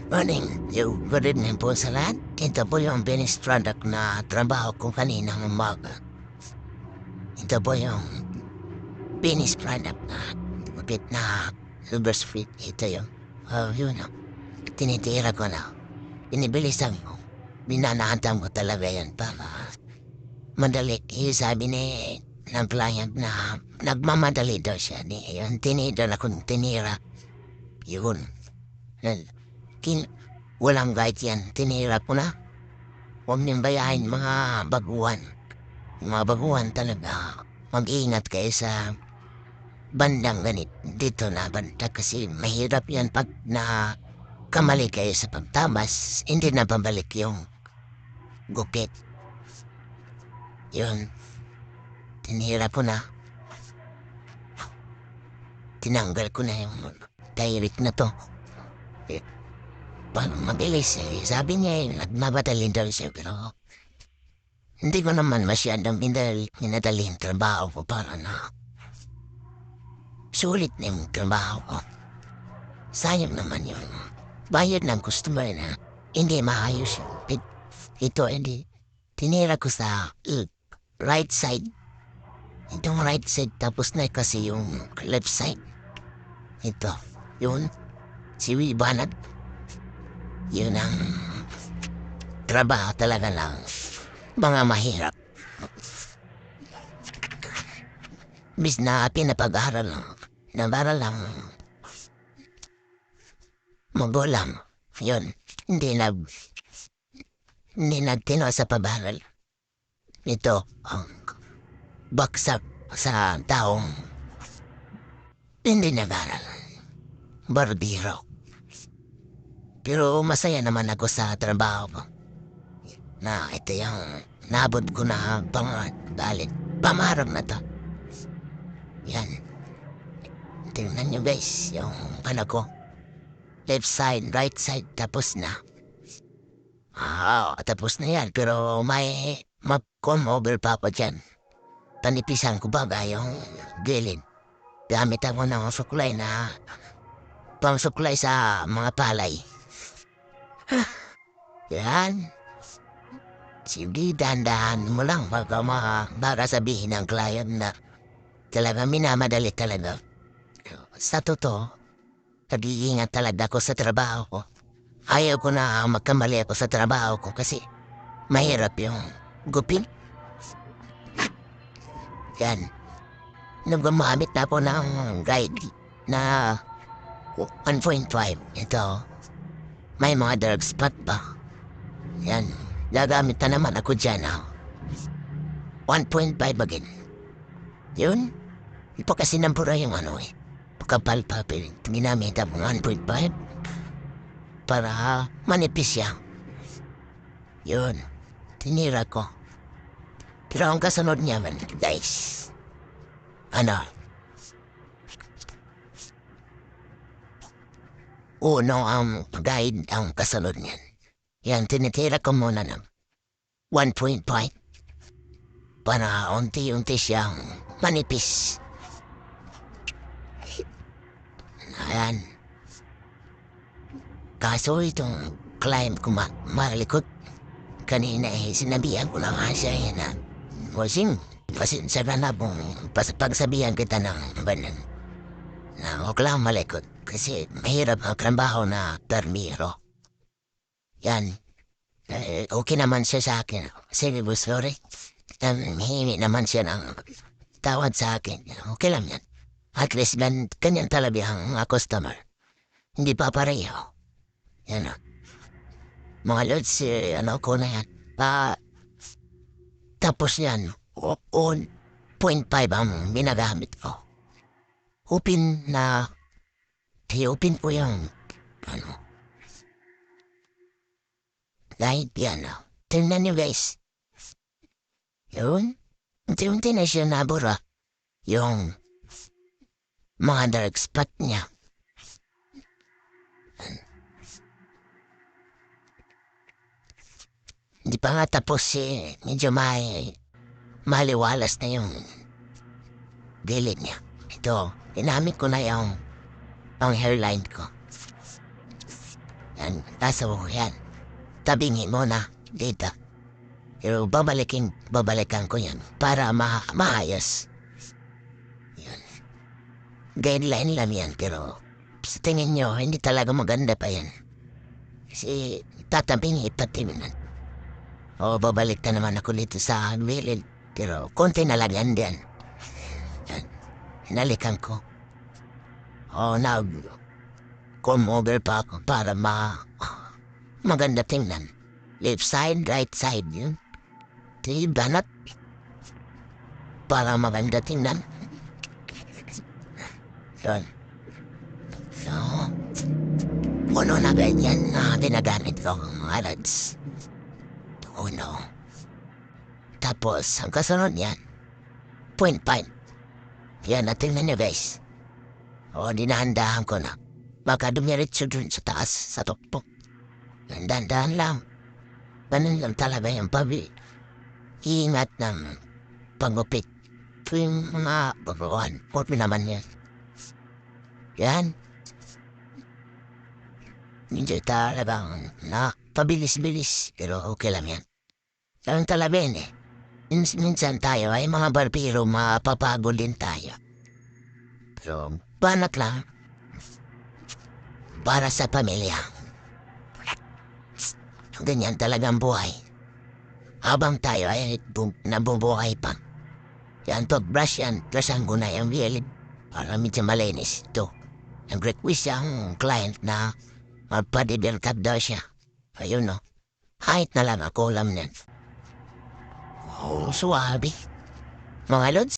Morning, good evening po sa lahat. Ito po yung finished product na trabaho ko kaninang umaga. Ito po yung finished product na kapit na Silver Street. Ito yung, yun o. Tinitira ko na. Inibilisan ko. Binanahantam ko talaga yan para madali. Sabi ni ng client na nagmamadali daw siya. Yun, tinira na kung tinira. Yun. Kin walang guide yan. Tinira ko na. Huwag niyong bayahin mga baguhan. Yung mga baguhan talaga. Mag-iingat kayo sa bandang ganit. Dito na banda kasi mahirap yan pag na kamali kayo sa pagtabas. Hindi na pabalik yung gupit. Yun. Tinira ko na. Tinanggal ko na yung direct na to. Mabilis eh. Sabi niya eh, nagmamadali daw siya pero hindi ko naman masyadong minadali yung trabaho ko para na sulit na yung trabaho ko. Sayang naman yung bayad ng customer na hindi maayos yun. Ito hindi. Tinira ko sa right side. Itong right side tapos na kasi yung left side. Ito. Yun. Si Wibanat. Yun ang trabaho talaga lang. Mga mahirap. Bis na pinapag-aral lang. Nabara lang. Magulang. Yun. Hindi nagtino sa pabaral. Ito ang baksak sa taong hindi nag-aral. Barbiro. Pero masaya naman ako sa trabaho ko. Na ito yung nabot ko na pamarang na to. Yan. Tingnan nyo guys, yung ano ko. Left side, right side, tapos na. Tapos na yan. Pero may over pa pa dyan. Panipisan ko baga yung gilid. Gamit ako ng suklay na pangsuklay sa mga palay. Yan. Sige, dahan-dahan mo lang baka sabihin ng client na talaga minamadali talaga. Sa totoo, nag-iingat talaga ako sa trabaho ko. Ayaw ko na magkamali ako sa trabaho ko kasi mahirap yung gupin. Yan. Nung gumamit na po ng guide na 1.5. Ito, may mga dark spot pa. Yan. Gagamit na naman ako dyan. 1.5 again. Yun. Ipo kasi nampura yung ano eh. Kapal papel. Ginamit ako 1.5 para manipis siya. Yun. Tinira ko. Pero ang kasunod niya man, guys. Ano? Uno ang guide ang kasunod niyan. Yan, tinitira ko muna ng 1.5 para unti-unti siyang manipis. Ayan. Kaso itong client ko malikot. Kanina eh, sinabihan ko na nga siya yan na, Bossing, pasensya ka na kung pagsabihan kita ng banan. Na huwag lang malikot kasi mahirap ang trabaho na permiro. Yan. Okay naman siya sa akin. Sige, boss, sorry. Hihingi naman siya ng tawad sa akin. Okay lang yan. At least ganyan talaga ang mga customer. Hindi pa pareho. Yan o. Mga lods, ano ko na yan. Tapos yan, 0.5 ang ginagamit ko. Upin ko yung, kahit yan o. Tingnan nyo guys. Yun. Unti-unti na siya nabura. Yung mga dark spot niya. Hindi pa nga tapos eh. Medyo maliwalas na yung gilid niya. Ito, ginamit ko na yung hairline ko. yan. Kaso yan, tabingin mo na dito. Pero babalikan ko yan para maayos. Yan. Guideline lang yan, pero sa tingin nyo, hindi talaga maganda pa yan. Kasi tatabingi pati man. O babalik na naman ako dito sa wilid. Pero konti na lang yan diyan. Yan. Hinalikan ko. O come over pa ako para maganda tingnan. Left side, right side yun. Banat. Para maganda tingnan. Yun. So, puno na ganyan na ginagamit ko mga lads. Uno. Tapos, ang kasunod yan, point. Yan, natingnan nyo guys. O, dinahandahan ko na. Baka dumiretso dun sa taas, sa tukpok. Dahan-dahan lang. Ganun lang talaga yung pabi. Ingat ng pagupit. Tuwing mga buruan. Puti naman yan. Yan. Hindi talagang pabilis-bilis. Pero okay lang yan. Ganun talaga yun eh. Minsan tayo ay mga barbero, mapapagod din tayo. Pero banat lang. Para sa pamilya. Ganyan talagang buhay. Habang tayo ay nabubuhay pa. Yan, toothbrush yan. Kasang gunay ang wilid. Para medyo malinis. Ito. Nag-request ang client na magpa-develop daw siya. Ayun no. Kahit na lang ako alam niyan. Oh, suwabe. Mga lods.